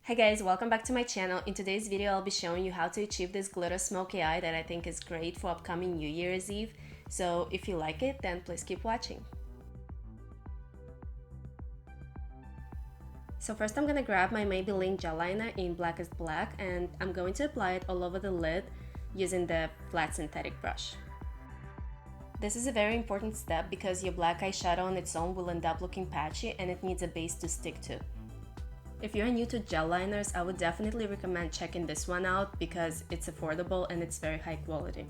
Hey guys, welcome back to my channel. In today's video, I'll be showing you how to achieve this glitter smoky eye that I think is great for upcoming New Year's Eve. So if you like it, then please keep watching. So first I'm gonna grab my Maybelline gel liner in Blackest Black and I'm going to apply it all over the lid using the flat synthetic brush. This is a very important step because your black eyeshadow on its own will end up looking patchy and it needs a base to stick to. If you're new to gel liners, I would definitely recommend checking this one out because it's affordable and it's very high quality.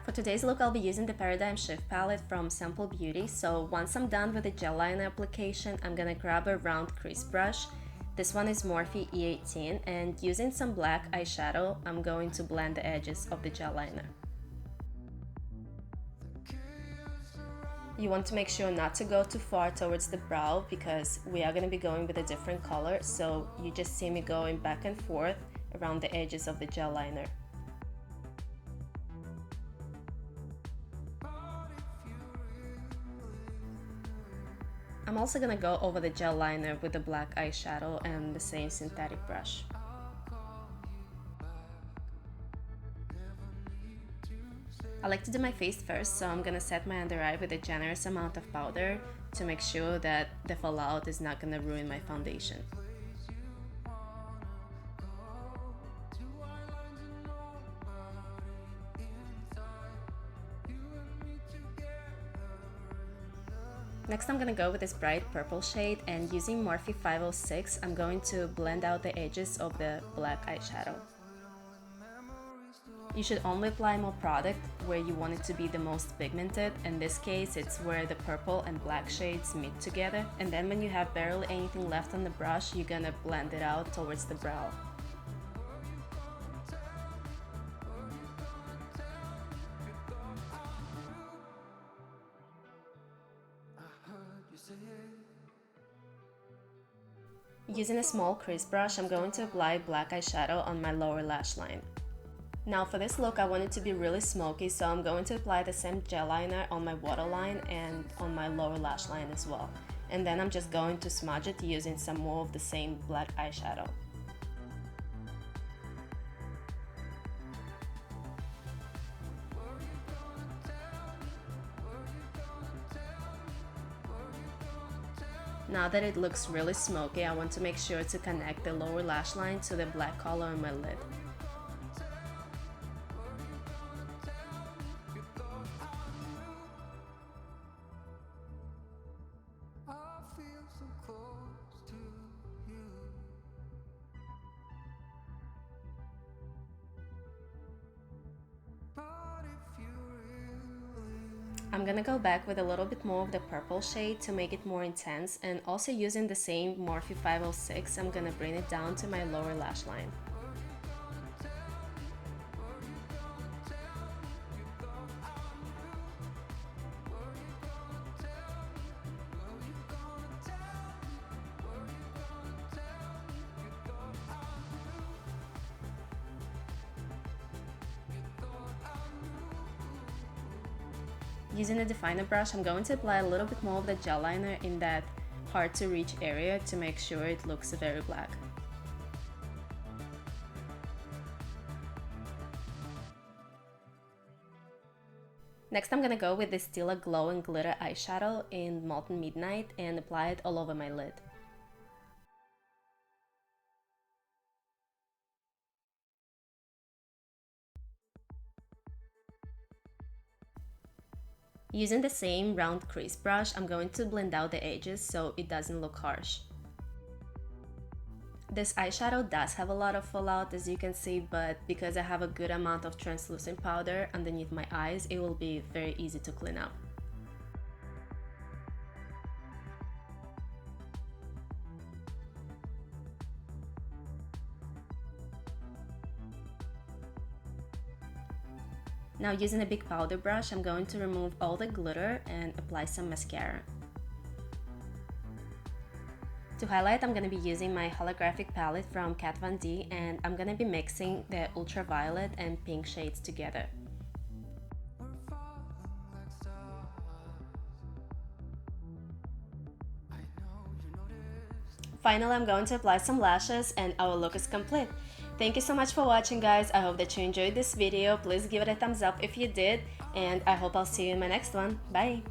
For today's look, I'll be using the Paradigm Shift palette from Smplebeauty. So once I'm done with the gel liner application, I'm gonna grab a round crease brush. This one is Morphe E18, and using some black eyeshadow, I'm going to blend the edges of the gel liner. You want to make sure not to go too far towards the brow because we are going to be going with a different color, so you just see me going back and forth around the edges of the gel liner. I'm also going to go over the gel liner with the black eyeshadow and the same synthetic brush. I like to do my face first, so I'm gonna set my under eye with a generous amount of powder to make sure that the fallout is not gonna ruin my foundation. Next I'm gonna go with this bright purple shade, and using Morphe 506 I'm going to blend out the edges of the black eyeshadow. You should only apply more product where you want it to be the most pigmented. In this case, it's where the purple and black shades meet together. And then when you have barely anything left on the brush, you're gonna blend it out towards the brow. Using a small crease brush, I'm going to apply black eyeshadow on my lower lash line. Now for this look, I want it to be really smoky, so I'm going to apply the same gel liner on my waterline and on my lower lash line as well. And then I'm just going to smudge it using some more of the same black eyeshadow. Now that it looks really smoky, I want to make sure to connect the lower lash line to the black color on my lid. I'm gonna go back with a little bit more of the purple shade to make it more intense, and also using the same Morphe 506, I'm gonna bring it down to my lower lash line. Using a definer brush, I'm going to apply a little bit more of the gel liner in that hard to reach area to make sure it looks very black. Next I'm gonna go with the Stila Glow and Glitter eyeshadow in Molten Midnight and apply it all over my lid. Using the same round crease brush, I'm going to blend out the edges so it doesn't look harsh. This eyeshadow does have a lot of fallout, as you can see, but because I have a good amount of translucent powder underneath my eyes, it will be very easy to clean up. Now using a big powder brush, I'm going to remove all the glitter and apply some mascara. To highlight, I'm going to be using my holographic palette from Kat Von D, and I'm going to be mixing the ultraviolet and pink shades together. Finally, I'm going to apply some lashes and our look is complete. Thank you so much for watching, guys. I hope that you enjoyed this video. Please give it a thumbs up if you did, and I hope I'll see you in my next one. Bye!